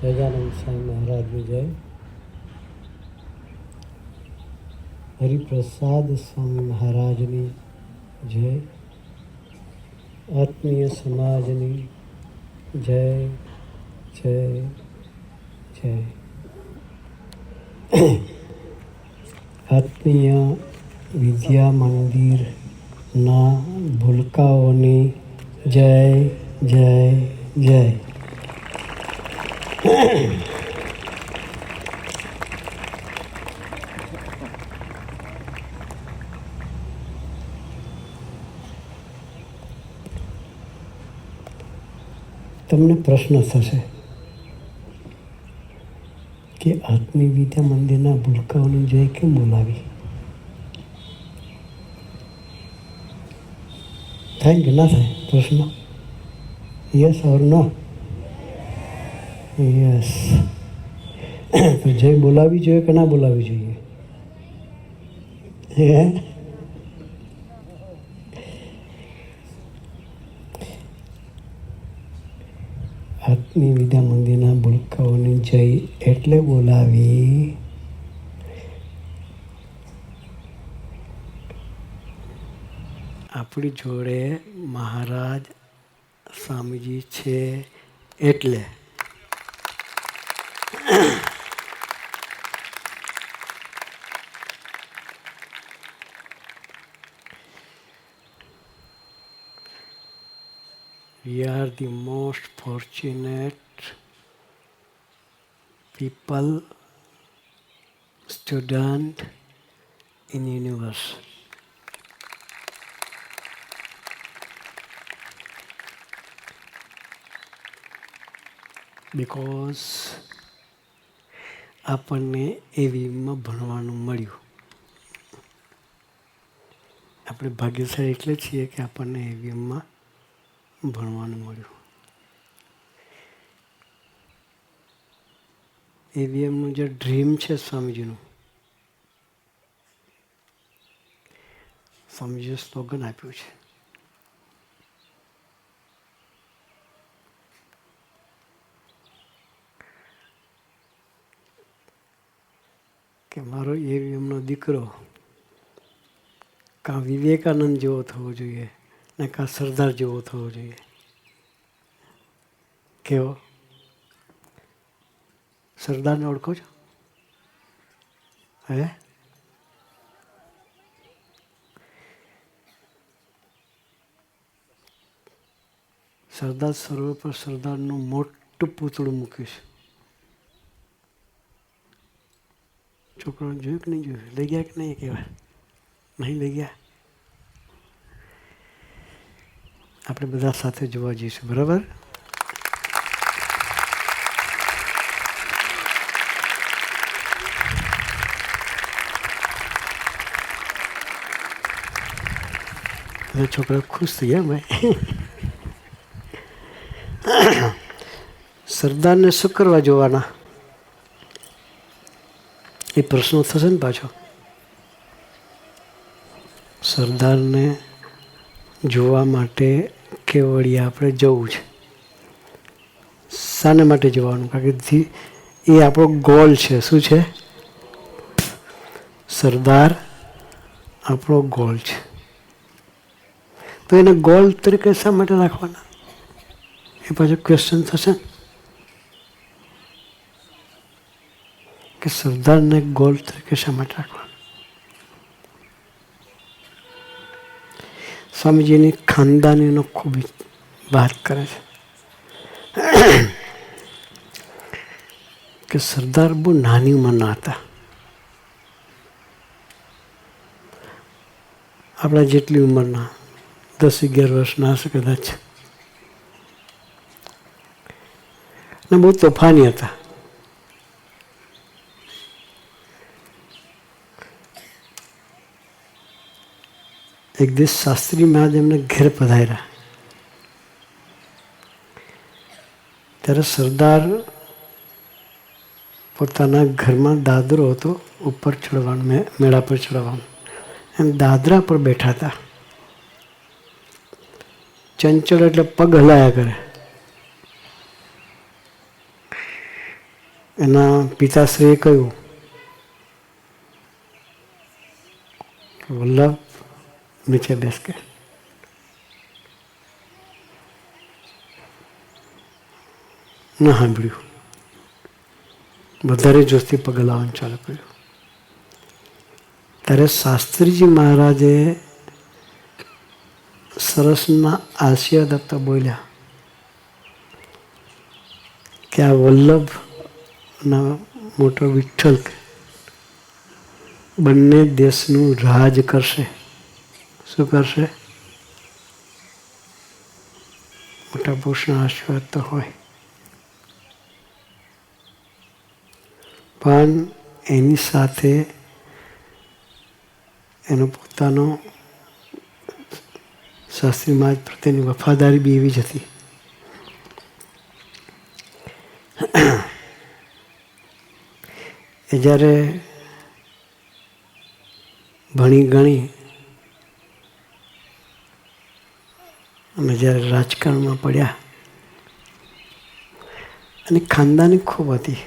સહજાનંદ સ્વામી મહારાજની જય. હરિપ્રસાદ સ્વામી મહારાજની જય. આત્મીય સમાજની જય જય જય. આત્મીય વિદ્યા મંદિરના ભૂલકાઓની જય જય જય. તમને પ્રશ્ન થશે કે આત્મી વિદ્યા મંદિરના ભૂલકાઓની જય કેમ બોલાવી? થાય કે ના થાય પ્રશ્ન? Yes or no? યસ. તો જય બોલાવી જોઈએ કે ના બોલાવી જોઈએ? આત્મી વિદ્યા મંદિરના ભૂલકાઓની જય એટલે બોલાવી આપણી જોડે મહારાજ સ્વામીજી છે એટલે. We are the most fortunate people, student in universe. Because આપણને એવીમાં ભણવાનું મળ્યું. આપણે ભાગ્યશાળી એટલે છીએ કે આપણને એવીમાં ભણવાનું મળ્યું. એવીએમનું જે ડ્રીમ છે સ્વામીજીનું, સ્વામીજીએ સ્લોગન આપ્યું છે કે મારો એવીએમનો દીકરો કાં વિવેકાનંદ જેવો થવો જોઈએ ને કાં સરદાર જેવો થવો જોઈએ. કેવો? સરદારને ઓળખો છો? હે? સરદાર સરોવર પર સરદારનું મોટું પૂતળું મૂક્યું છે. છોકરાને જોયું કે નહીં જોયું? લઈ ગયા કે નહીં? કહેવાય નહીં લઈ ગયા. આપણે બધા સાથે જોવા જઈશું, બરાબર? છોકરા ખુશ થઈ ગયા ભાઈ. સરદારને શું કરવા જોવાના? એ પ્રશ્ન થશે ને પાછો. સરદારને જોવા માટે કેવડિયા આપણે જવું છે. શાને માટે જવાનું? કારણ કે એ આપણો ગોલ છે. શું છે? સરદાર આપણો ગોલ છે. તો એને ગોલ તરીકે શા માટે રાખવાના? એ પાછો ક્વેશ્ચન થશે કે સરદારને ગોલ તરીકે શા માટે રાખવાના? સ્વામીજીની ખાનદાનીનો ખૂબ વાત કરે છે કે સરદાર બહુ નાની ઉંમરના હતા. આપણા જેટલી ઉંમરના, 10-11 વર્ષના હશે કદાચ. ને બહુ તોફાની હતા. એક દિવસ શાસ્ત્રી મહારાજ એમને ઘેર પધાર્યા. ત્યારે સરદાર પોતાના ઘરમાં દાદરો હતો, ઉપર ચડવાનું, મેળા પર ચડવાનું. એમ દાદરા પર બેઠા હતા. ચંચળ એટલે પગ હલાયા કરે. એના પિતાશ્રીએ કહ્યું, વલ્લભ નીચે બેસ કે. ન સાંભળ્યું. વધારે જોશથી પગલાવાનું ચાલુ કર્યું. ત્યારે શાસ્ત્રીજી મહારાજે સરસના આશીર્વાદ આપતા બોલ્યા કે આ વલ્લભના મોટો વિઠ્ઠલ બંને દેશનું રાજ કરશે. શું કરશે? મોટા પુરુષના આશીર્વાદ તો હોય, પણ એની સાથે એનો પોતાનો શાસ્ત્રી મહારાજ પ્રત્યેની વફાદારી બી એવી જ હતી. એ જ્યારે ભણી ગણી અને જ્યારે રાજકારણમાં પડ્યા અને ખાનદાની ખૂબ હતી,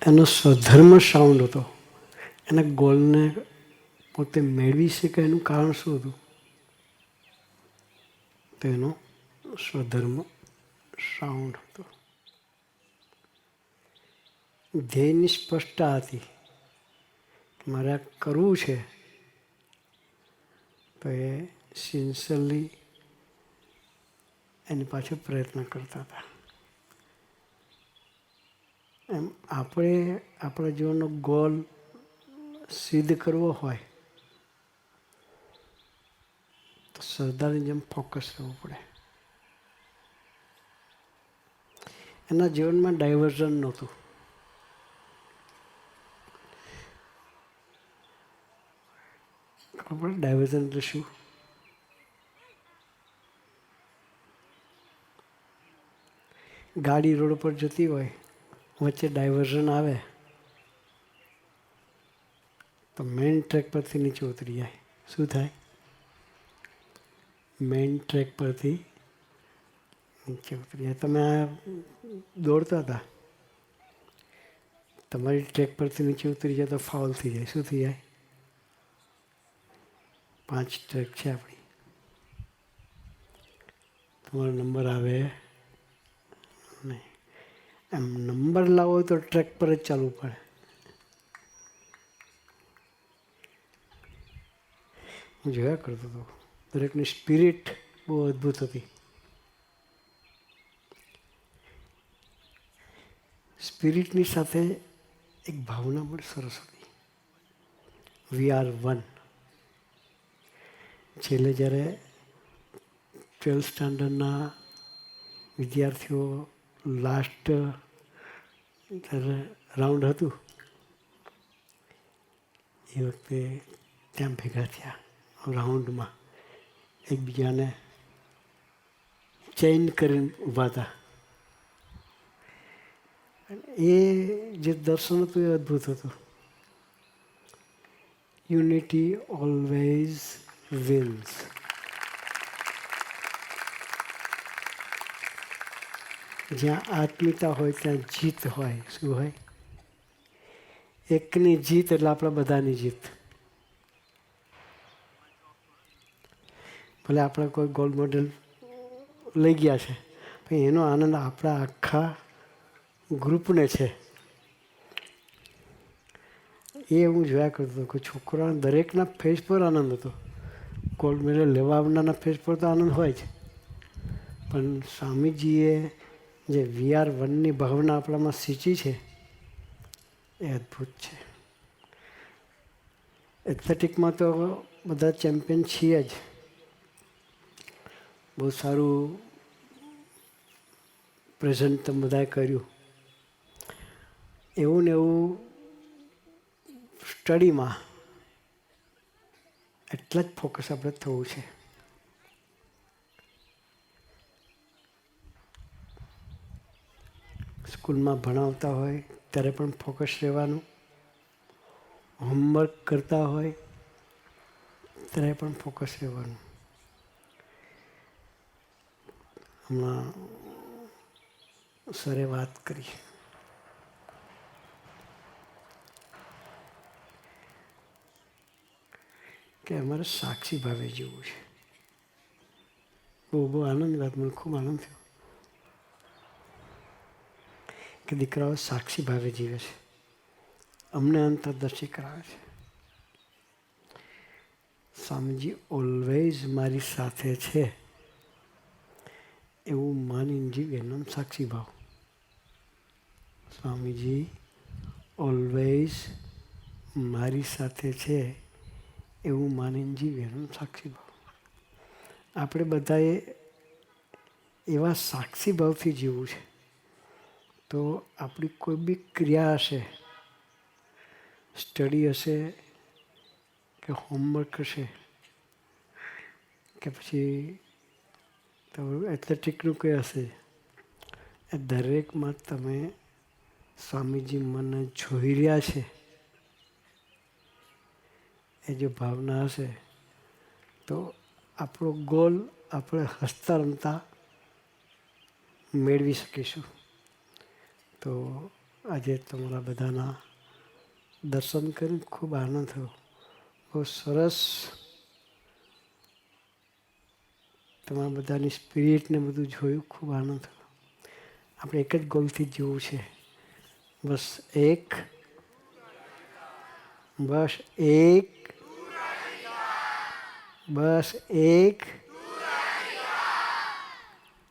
એનો સ્વધર્મ સાઉન્ડ હતો. એના ગોલને પોતે મેળવી શકે એનું કારણ શું હતું? તો એનો સ્વધર્મ સાઉન્ડ હતો. ધ્યેયની સ્પષ્ટતા હતી. મારે આ કરવું છે તો એ સિન્સિયરલી એની પાછળ પ્રયત્ન કરતા હતા. એમ આપણે આપણા જીવનનો ગોલ સિદ્ધ કરવો હોય તો સરદારની જેમ ફોકસ રહેવું પડે. એના જીવનમાં ડાયવર્ઝન નહોતું. ખબર ડાયવર્ઝન એટલે શું? ગાડી રોડ પર જતી હોય, વચ્ચે ડાયવર્ઝન આવે તો મેઇન ટ્રેક પરથી નીચે ઉતરી જાય. શું થાય? મેઇન ટ્રેક પરથી નીચે ઉતરી જાય. તમે આ દોડતા હતા, તમારી ટ્રેક પરથી નીચે ઉતરી જાય તો ફાઉલ થઈ જાય. શું થઈ જાય? 5 ટ્રેક છે આપણી, તમારો નંબર આવે નહીં. એમ નંબર લાવો હોય તો ટ્રેક પર જ ચાલવું પડે. હું જોયા કરતો હતો, દરેકની સ્પિરિટ બહુ અદ્ભુત હતી. સ્પિરિટની સાથે એક ભાવના પણ સરસ હતી. We are one. છેલ્લે જ્યારે 12th સ્ટાન્ડર્ડના વિદ્યાર્થીઓ લાસ્ટ જ્યારે રાઉન્ડ હતું એ વખતે ત્યાં ભેગા થયા રાઉન્ડમાં, એકબીજાને ચેઇન કરીને ઊભા હતા. એ જે દર્શન હતું એ અદ્ભુત હતું. Unity always wins. જ્યાં આત્મીયતા હોય ત્યાં જીત હોય. શું હોય? એકની જીત એટલે આપણા બધાની જીત. ભલે આપણે કોઈ ગોલ્ડ મેડલ લઈ ગયા છે, પણ એનો આનંદ આપણા આખા ગ્રુપને છે. એ હું જોયા કરતો હતો કે છોકરાના દરેકના ફેસ પર આનંદ હતો. ગોલ્ડ મેડલ લેવા આવનારના ફેસ પર તો આનંદ હોય જ, પણ સ્વામીજીએ જે વી આર વનની ભાવના આપણામાં સિંચી છે એ અદ્ભુત છે. એથ્લેટિકમાં તો બધા ચેમ્પિયન છીએ જ. બહુ સારું પ્રેઝન્ટ તમે બધાએ કર્યું. એવું ને એવું સ્ટડીમાં એટલા જ ફોકસ આપણે થવું છે. સ્કૂલમાં ભણાવતા હોય ત્યારે પણ ફોકસ રહેવાનું. હોમવર્ક કરતા હોય ત્યારે પણ ફોકસ રહેવાનું. હમણાં સરે વાત કરી કે અમારે સાક્ષી ભાવે જીવવું છે. બહુ આનંદની વાત, મને ખૂબ આનંદ થયો કે દીકરાઓ સાક્ષી ભાવે જીવે છે, અમને અંતરદર્શી કરાવે છે. સ્વામીજી ઓલવેઝ મારી સાથે છે એવું માનીને જીવે એનો સાક્ષી ભાવ. સ્વામીજી ઓલવેઝ મારી સાથે છે એવું માનીને જીવે એનો સાક્ષી ભાવ. આપણે બધાએ એવા સાક્ષી ભાવથી જીવવું છે. તો આપણી કોઈ બી ક્રિયા હશે, સ્ટડી હશે કે હોમવર્ક હશે કે પછી એથ્લેટિકનું કંઈ હશે, એ દરેકમાં તમે સ્વામીજી મને જોઈ રહ્યા છે એ જો ભાવના હશે તો આપણો ગોલ આપણે હસતા રમતા મેળવી શકીશું. તો આજે તમારા બધાના દર્શન કરીને ખૂબ આનંદ થયો. બહુ સરસ તમારા બધાની સ્પિરિટને બધું જોયું, ખૂબ આનંદ થયો. આપણે એક જ ગોલથી જીવવું છે, બસ એક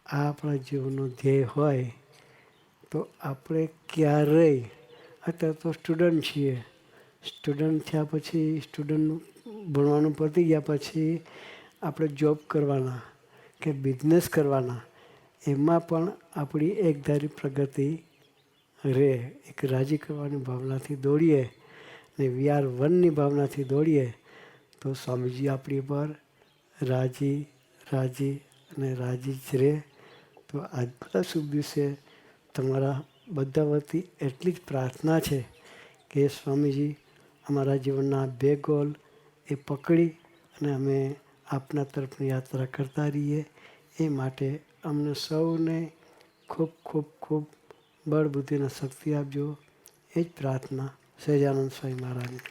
આ આપણા જીવનનો ધ્યેય હોય તો આપણે ક્યારેય, અત્યારે તો સ્ટુડન્ટ છીએ, સ્ટુડન્ટ થયા પછી સ્ટુડન્ટનું ભણવાનું પતી ગયા પછી આપણે જોબ કરવાના કે બિઝનેસ કરવાના, એમાં પણ આપણી એકધારી પ્રગતિ રહે. એક રાજી કરવાની ભાવનાથી દોડીએ ને વી આર વનની ભાવનાથી દોડીએ તો સ્વામીજી આપણી પર રાજી અને રાજી જ રહે. તો આજના શુભ દિવસે તમારા બધા વતી એટલી જ પ્રાર્થના છે કે સ્વામીજી અમારા જીવનના 2 ગોલ એ પકડી અને અમે આપના તરફની યાત્રા કરતા રહીએ, એ માટે અમને સૌને ખૂબ ખૂબ ખૂબ બળ બુદ્ધિ અને શક્તિ આપજો. એ જ પ્રાર્થના સહજાનંદ સ્વામી મહારાજની.